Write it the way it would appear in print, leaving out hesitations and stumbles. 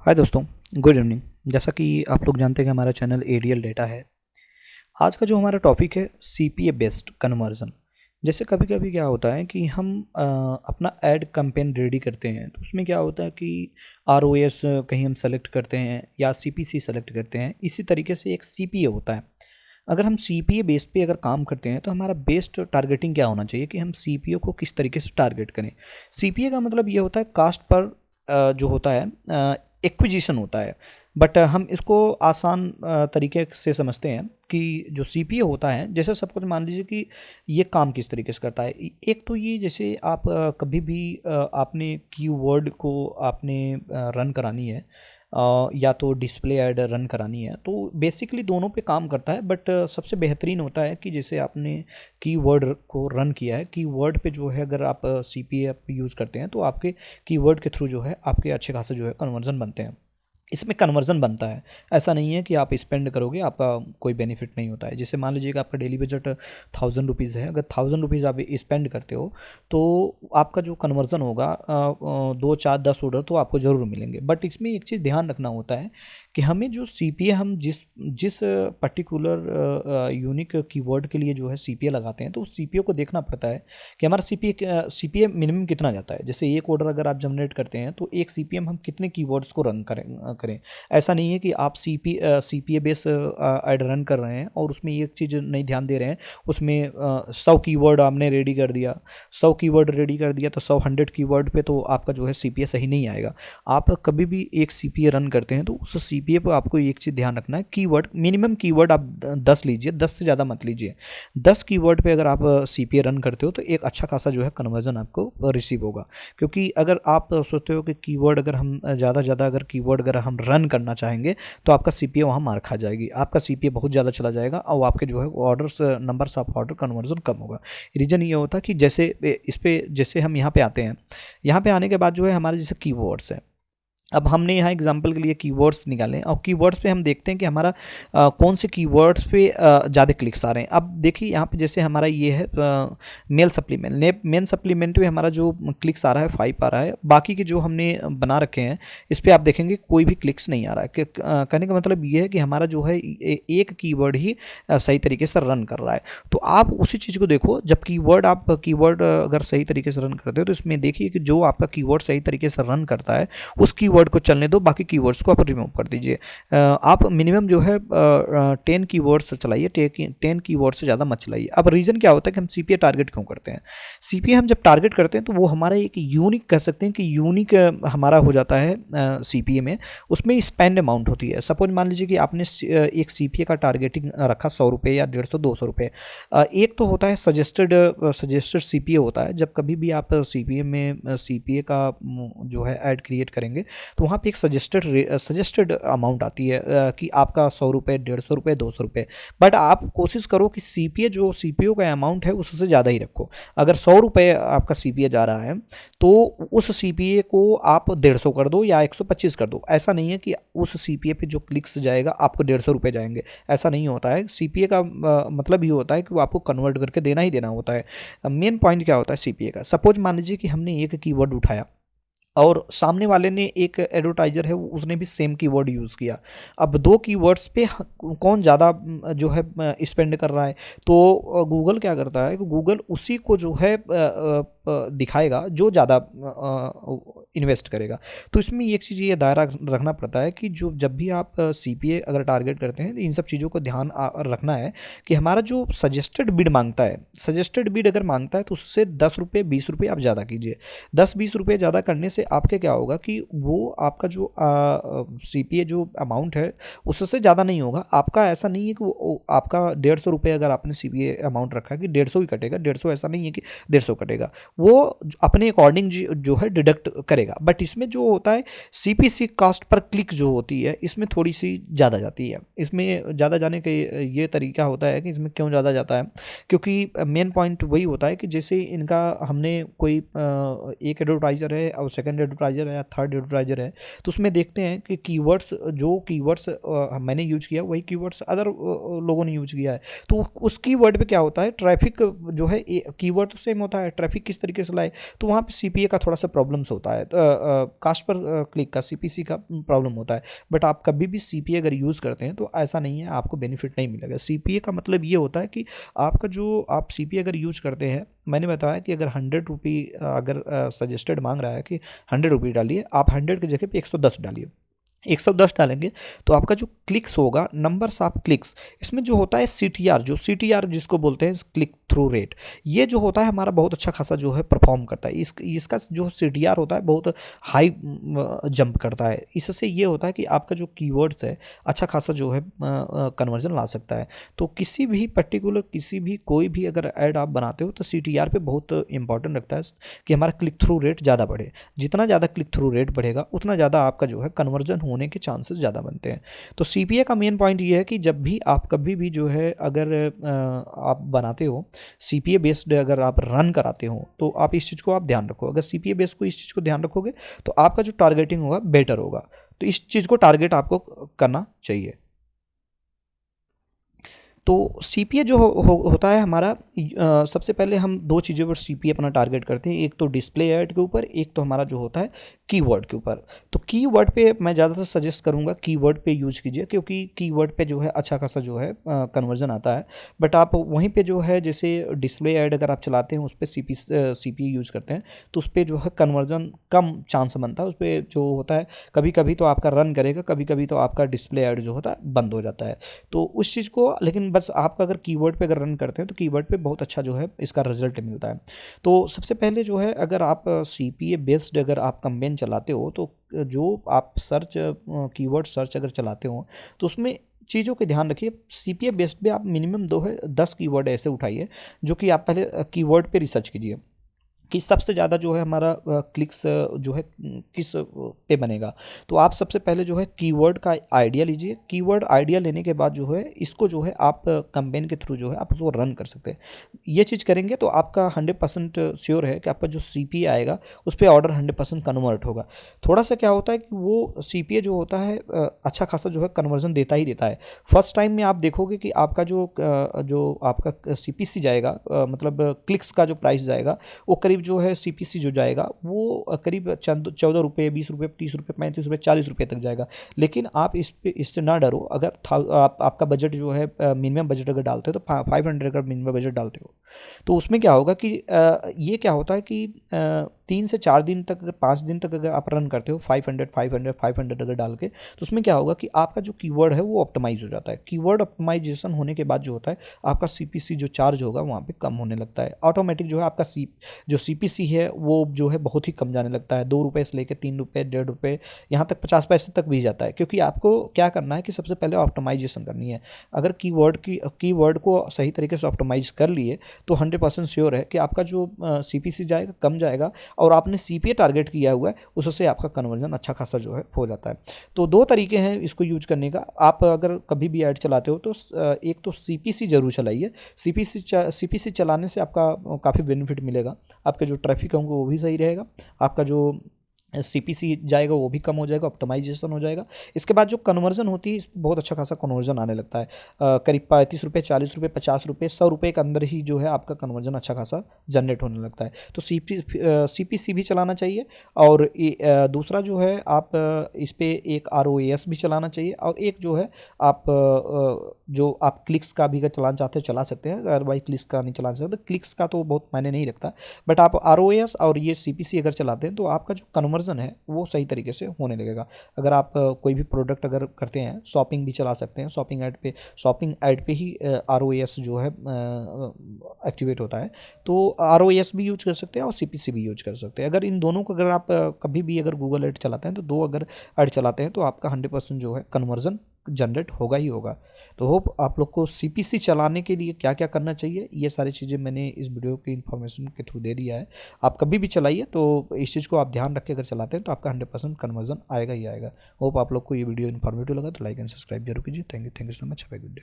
हाय दोस्तों, good evening. जैसा कि आप लोग जानते हैं कि हमारा चैनल एरियल डेटा है। आज का जो हमारा टॉपिक है सीपीए बेस्ड कन्वर्जन। जैसे कभी कभी क्या होता है कि हम अपना एड कैंपेन रेडी करते हैं, तो उसमें क्या होता है कि आरओएस कहीं हम सेलेक्ट करते हैं या सीपीसी सेलेक्ट करते हैं। इसी तरीके से एक सीपीए होता है। अगर हम सीपीए बेस पे अगर काम करते हैं तो हमारा बेस्ड टारगेटिंग क्या होना चाहिए कि हम सीपीए को किस तरीके से टारगेट करें। सीपीए का मतलब ये होता है कास्ट पर जो होता है एक्विजिशन होता है। बट हम इसको आसान तरीके से समझते हैं कि जो सीपीए होता है, जैसे सब कुछ मान लीजिए कि ये काम किस तरीके से करता है। एक तो ये जैसे आप कभी भी आपने कीवर्ड को आपने रन करानी है या तो डिस्प्ले ऐड रन करानी है, तो बेसिकली दोनों पे काम करता है। बट सबसे बेहतरीन होता है कि जैसे आपने कीवर्ड को रन किया है, कीवर्ड पे जो है अगर आप सीपीए यूज़ करते हैं तो आपके कीवर्ड के थ्रू जो है आपके अच्छे खासे जो है कन्वर्जन बनते हैं। इसमें कन्वर्जन बनता है। ऐसा नहीं है कि आप स्पेंड करोगे आपका कोई बेनिफिट नहीं होता है। जैसे मान लीजिए कि आपका डेली बजट 1000 रुपीज़ है, अगर 1000 रुपीज़ आप स्पेंड करते हो तो आपका जो कन्वर्जन होगा 2 4 10 ऑर्डर तो आपको ज़रूर मिलेंगे। बट इसमें एक चीज़ ध्यान रखना होता है कि हमें जो सीपीए हम जिस जिस पर्टिकुलर यूनिक कीवर्ड के लिए जो है सीपीए लगाते हैं, तो उस सीपीए को देखना पड़ता है कि हमारा सीपीए मिनिमम कितना जाता है। जैसे एक ऑर्डर अगर आप जनरेट करते हैं तो एक सीपीएम हम कितने कीवर्ड्स को रन करें। ऐसा नहीं है कि आप सीपीए बेस ऐड रन कर रहे हैं और उसमें एक चीज़ नहीं ध्यान दे रहे हैं। उसमें 100 कीवर्ड आपने रेडी कर दिया, 100 कीवर्ड रेडी कर दिया तो 100 कीवर्ड पे तो आपका जो है सीपीए सही नहीं आएगा। आप कभी भी एक सीपीए रन करते हैं तो उस सीपीए पर आपको एक चीज़ ध्यान रखना है, कीवर्ड मिनिमम कीवर्ड आप 10 लीजिए, 10 से ज़्यादा मत लीजिए। 10 कीवर्ड पे अगर आप सीपीए रन करते हो तो एक अच्छा खासा जो है कन्वर्जन आपको रिसीव होगा। क्योंकि अगर आप सोचते हो कि कीवर्ड अगर हम ज़्यादा ज़्यादा अगर कीवर्ड अगर हम रन करना चाहेंगे तो आपका सीपीए वहाँ मार खा जाएगी, आपका सीपीए बहुत ज़्यादा चला जाएगा और आपके जो है orders numbers of order conversion कम होगा। रीज़न ये होता है कि जैसे इस पे जैसे हम यहाँ पे आते हैं, यहाँ पे आने के बाद जो है हमारे जैसे कीवर्ड्स है। अब हमने यहाँ एग्जांपल के लिए कीवर्ड्स निकाले और कीवर्ड्स पे हम देखते हैं कि हमारा कौन से कीवर्ड्स पे ज़्यादा क्लिक्स आ रहे हैं। अब देखिए यहाँ पे जैसे हमारा ये है मेल सप्लीमेंट, मेन सप्लीमेंट पे हमारा जो क्लिक्स आ रहा है 5 आ रहा है। बाकी के जो हमने बना रखे हैं इस पर आप देखेंगे कोई भी क्लिक्स नहीं आ रहा है। कहने का मतलब ये है कि हमारा जो है एक कीवर्ड ही सही तरीके से रन कर रहा है। तो आप उसी चीज़ को देखो, जब कीवर्ड अगर सही तरीके से रन करते हो तो इसमें देखिए कि जो आपका कीवर्ड सही तरीके से रन करता है उस कीवर्ड को चलने दो, बाकी कीवर्ड्स को आप रिमूव कर दीजिए। आप मिनिमम जो है 10 कीवर्ड्स चलाइए, 10 कीवर्ड से ज़्यादा मत चलाइए। अब रीज़न क्या होता है कि हम सीपीए टारगेट क्यों करते हैं। सीपीए हम जब टारगेट करते हैं तो वो हमारा एक यूनिक कह सकते हैं कि यूनिक हमारा हो जाता है सीपीए में। उसमें स्पेंड अमाउंट होती है। सपोज मान लीजिए कि आपने एक सीपीए का टारगेटिंग रखा 100 रुपये या 150 200 रुपये। एक तो होता है सजेस्टेड सीपीए होता है। जब कभी भी आप सीपीए में सीपीए का जो है ऐड क्रिएट करेंगे तो वहाँ पे एक सजेस्टेड अमाउंट आती है कि आपका 100 रुपये 150 रुपये 200 रुपये। बट आप कोशिश करो कि सीपीए जो सीपीओ का अमाउंट है उससे ज़्यादा ही रखो। अगर 100 रुपये आपका सीपीए जा रहा है तो उस सीपीए को आप 150 कर दो या 125 कर दो। ऐसा नहीं है कि उस सीपीए पे जो क्लिक्स जाएगा आपको 150 रुपये जाएंगे, ऐसा नहीं होता है। सीपीए का मतलब ये होता है कि वो आपको कन्वर्ट करके देना ही देना होता है। मेन पॉइंट क्या होता है सीपीए का, सपोज मान लीजिए कि हमने एक कीवर्ड उठाया और सामने वाले ने एक एडवर्टाइजर है उसने भी सेम कीवर्ड यूज़ किया। अब दो कीवर्ड्स पे कौन ज़्यादा जो है स्पेंड कर रहा है, तो गूगल क्या करता है कि गूगल उसी को जो है दिखाएगा जो ज़्यादा इन्वेस्ट करेगा। तो इसमें एक चीज़ ये दायरा रखना पड़ता है कि जो जब भी आप सीपीए अगर टारगेट करते हैं तो इन सब चीज़ों को ध्यान रखना है कि हमारा जो सजेस्टेड बिड मांगता है, सजेस्टेड बिड अगर मांगता है तो उससे 10 रुपये 20 रुपये आप ज़्यादा कीजिए। 10-20 रुपये ज़्यादा करने से आपके क्या होगा कि वो आपका जो सीपीए जो अमाउंट है उससे ज़्यादा नहीं होगा। आपका ऐसा नहीं है कि वो आपका 150 रुपये अगर आपने सीपीए अमाउंट रखा है कि 150 ही कटेगा, 150 ऐसा नहीं है कि 150 कटेगा। वो अपने अकॉर्डिंग जो है डिडक्ट करेगा। बट इसमें जो होता है सीपीसी कॉस्ट पर क्लिक जो होती है इसमें थोड़ी सी ज़्यादा जाती है। इसमें ज़्यादा जाने का ये तरीका होता है कि इसमें क्यों ज़्यादा जाता है, क्योंकि मेन पॉइंट वही होता है कि जैसे इनका हमने कोई एक एडवर्टाइज़र है और सेकंड सेकंड एडवर्टाइजर है या थर्ड एडवर्टाइजर है, तो उसमें देखते हैं कि कीवर्ड्स मैंने यूज किया वही कीवर्ड्स अदर लोगों ने यूज किया है, तो उस कीवर्ड पे क्या होता है, ट्रैफिक जो है कीवर्ड तो सेम होता है, ट्रैफिक किस तरीके से लाए, तो वहाँ पे सीपीए का थोड़ा सा प्रॉब्लम्स होता है, कास्ट पर क्लिक का सीपीसी का प्रॉब्लम होता है। बट आप कभी भी सीपीए अगर यूज़ करते हैं तो ऐसा नहीं है आपको बेनिफिट नहीं मिलेगा। सीपीए का मतलब ये होता है कि आपका जो आप सीपीए अगर यूज करते हैं, मैंने बताया कि अगर 100 रुपी अगर सजेस्टेड मांग रहा है कि 100 रुपी डालिए, आप 100 की जगह पे 110 डालिए। 110 डालेंगे तो आपका जो क्लिक्स होगा, नंबर्स ऑफ क्लिक्स, इसमें जो होता है सीटीआर, जो सीटीआर जिसको बोलते हैं क्लिक थ्रू रेट, ये जो होता है हमारा बहुत अच्छा खासा जो है परफॉर्म करता है। इसका जो सीटीआर होता है बहुत हाई जंप करता है। इससे ये होता है कि आपका जो कीवर्ड्स है अच्छा खासा जो है कन्वर्जन ला सकता है। तो किसी भी पर्टिकुलर कोई भी अगर ऐड आप बनाते हो तो सीटीआर पे बहुत इंपॉर्टेंट रखता है कि हमारा क्लिक थ्रू रेट ज़्यादा बढ़े। जितना ज़्यादा क्लिक थ्रू रेट बढ़ेगा उतना ज़्यादा आपका जो है कन्वर्जन होने के चांसेस ज़्यादा बनते हैं। तो सीपीए का मेन पॉइंट ये है कि जब भी आप कभी भी जो है अगर आप बनाते हो सीपीए बेस्ड, अगर आप रन कराते हो तो आप इस चीज़ को आप ध्यान रखो। अगर सीपीए बेस्ड को इस चीज़ को ध्यान रखोगे तो आपका जो टारगेटिंग होगा बेटर होगा। तो इस चीज़ को टारगेट आपको करना चाहिए। तो सीपीए जो होता है हमारा, सबसे पहले हम दो चीज़ों पर सीपीए अपना टारगेट करते हैं, एक तो डिस्प्ले ऐड के ऊपर, एक तो हमारा जो होता है कीवर्ड के ऊपर। तो कीवर्ड पे मैं ज़्यादातर सजेस्ट करूँगा कीवर्ड पे यूज़ कीजिए, क्योंकि कीवर्ड पे जो है अच्छा खासा जो है कन्वर्जन आता है। बट आप वहीं पे जो है जैसे डिस्प्ले ऐड अगर आप चलाते हैं उस पर सीपीए यूज़ करते हैं तो उस पर जो है कन्वर्जन कम चांस बनता है। उस पर जो होता है कभी कभी तो आपका रन करेगा, कभी कभी तो आपका डिस्प्ले ऐड जो होता है बंद हो जाता है। तो उस चीज़ को, लेकिन बस आप अगर कीवर्ड पे अगर रन करते हैं तो कीवर्ड पे बहुत अच्छा जो है इसका रिजल्ट मिलता है। तो सबसे पहले जो है अगर आप सीपीए बेस्ड अगर आप कैंपेन चलाते हो तो जो आप सर्च कीवर्ड सर्च अगर चलाते हो तो उसमें चीज़ों के ध्यान रखिए। सीपीए बेस्ड पे आप मिनिमम 10 कीवर्ड ऐसे उठाइए जो कि आप पहले कीवर्ड पे रिसर्च कीजिए कि सबसे ज़्यादा जो है हमारा क्लिक्स जो है किस पे बनेगा। तो आप सबसे पहले जो है कीवर्ड का आइडिया लीजिए। कीवर्ड आइडिया लेने के बाद जो है इसको जो है आप कैंपेन के थ्रू जो है आप उसको रन कर सकते हैं। ये चीज़ करेंगे तो आपका 100% श्योर है कि आपका जो सीपीए आएगा उस पर ऑर्डर 100% कन्वर्ट होगा। थोड़ा सा क्या होता है कि वो सीपीए जो होता है अच्छा खासा जो है कन्वर्जन देता ही देता है। फर्स्ट टाइम में आप देखोगे कि आपका जो आपका सीपीसी जाएगा, मतलब क्लिक्स का जो प्राइस जाएगा वो करीब जो है सीपीसी जो जाएगा वो करीब 14 रुपये, 20 रुपये, 30 रुपये, 35 रुपये, 40 रुपये तक जाएगा। लेकिन आप इससे ना डरो। अगर आपका बजट जो है मिनिमम बजट अगर डालते हो तो 500 अगर मिनिमम बजट डालते हो तो उसमें क्या होगा कि ये क्या होता है कि 3 से 4 दिन तक, अगर 5 दिन तक अगर आप रन करते हो 500 अगर डाल के, तो उसमें क्या होगा कि आपका जो कीवर्ड है वो ऑप्टिमाइज हो जाता है। कीवर्ड ऑप्टिमाइजेशन होने के बाद जो होता है आपका सीपीसी जो चार्ज होगा वहाँ पे कम होने लगता है। ऑटोमेटिक जो है आपका जो सीपीसी है वो जो है बहुत ही कम जाने लगता है। 2 रुपये से लेकर 3 रुपये, 1.5 रुपये, यहाँ तक 50 पैसे तक भी जाता है। क्योंकि आपको क्या करना है कि सबसे पहले ऑप्टिमाइजेशन करनी है। अगर कीवर्ड को सही तरीके से ऑप्टिमाइज कर लिए तो 100% श्योर है कि आपका जो सीपीसी जाएगा कम जाएगा और आपने सीपीए टारगेट किया हुआ है उससे आपका कन्वर्जन अच्छा खासा जो है हो जाता है। तो 2 तरीके हैं इसको यूज करने का। आप अगर कभी भी ऐड चलाते हो तो एक तो सीपीसी जरूर चलाइए। सीपीसी चलाने से आपका काफ़ी बेनिफिट मिलेगा। आपके जो ट्रैफिक होंगे वो भी सही रहेगा, आपका जो सीपीसी जाएगा वो भी कम हो जाएगा, ऑप्टिमाइजेशन हो जाएगा। इसके बाद जो कन्वर्जन होती है इस पर बहुत अच्छा खासा कन्वर्जन आने लगता है। करीब 35 रुपये, 40 रुपये, 50 रुपये, 100 रुपये के अंदर ही जो है आपका कन्वर्जन अच्छा खासा जनरेट होने लगता है। तो सीपीसी भी चलाना चाहिए। और दूसरा जो है आप इस पर एक ROAS भी चलाना चाहिए। और एक जो है आप जो आप क्लिक्स का भी अगर चलाना चाहते हो चला सकते हैं, अगर भाई क्लिक्स का नहीं चला सकते, क्लिक्स का तो बहुत मायने नहीं रखता। बट आप ROAS और ये सीपीसी अगर चलाते हैं तो आपका जो कन्वर्जन है वो सही तरीके से होने लगेगा। अगर आप कोई भी प्रोडक्ट अगर करते हैं, शॉपिंग भी चला सकते हैं। शॉपिंग ऐड पे ही ROAS जो है एक्टिवेट होता है। तो ROAS भी यूज कर सकते हैं और सीपीसी भी यूज कर सकते हैं। अगर इन दोनों को अगर आप कभी भी अगर गूगल ऐड चलाते हैं तो 2 अगर ऐड चलाते हैं तो आपका 100% जो है कन्वर्जन जनरेट होगा ही होगा। तो होप आप लोग को सीपीसी चलाने के लिए क्या क्या करना चाहिए ये सारी चीज़ें मैंने इस वीडियो की इन्फॉर्मेशन के थ्रू दे दिया है। आप कभी भी चलाइए तो इस चीज़ को आप ध्यान रख के अगर चलाते हैं तो आपका 100% कन्वर्जन आएगा ही आएगा। होप आप लोग को ये वीडियो इन्फॉर्मेटिव लगा तो लाइक एंड सब्सक्राइब जरूर कीजिए। Thank you so much. Have a good day.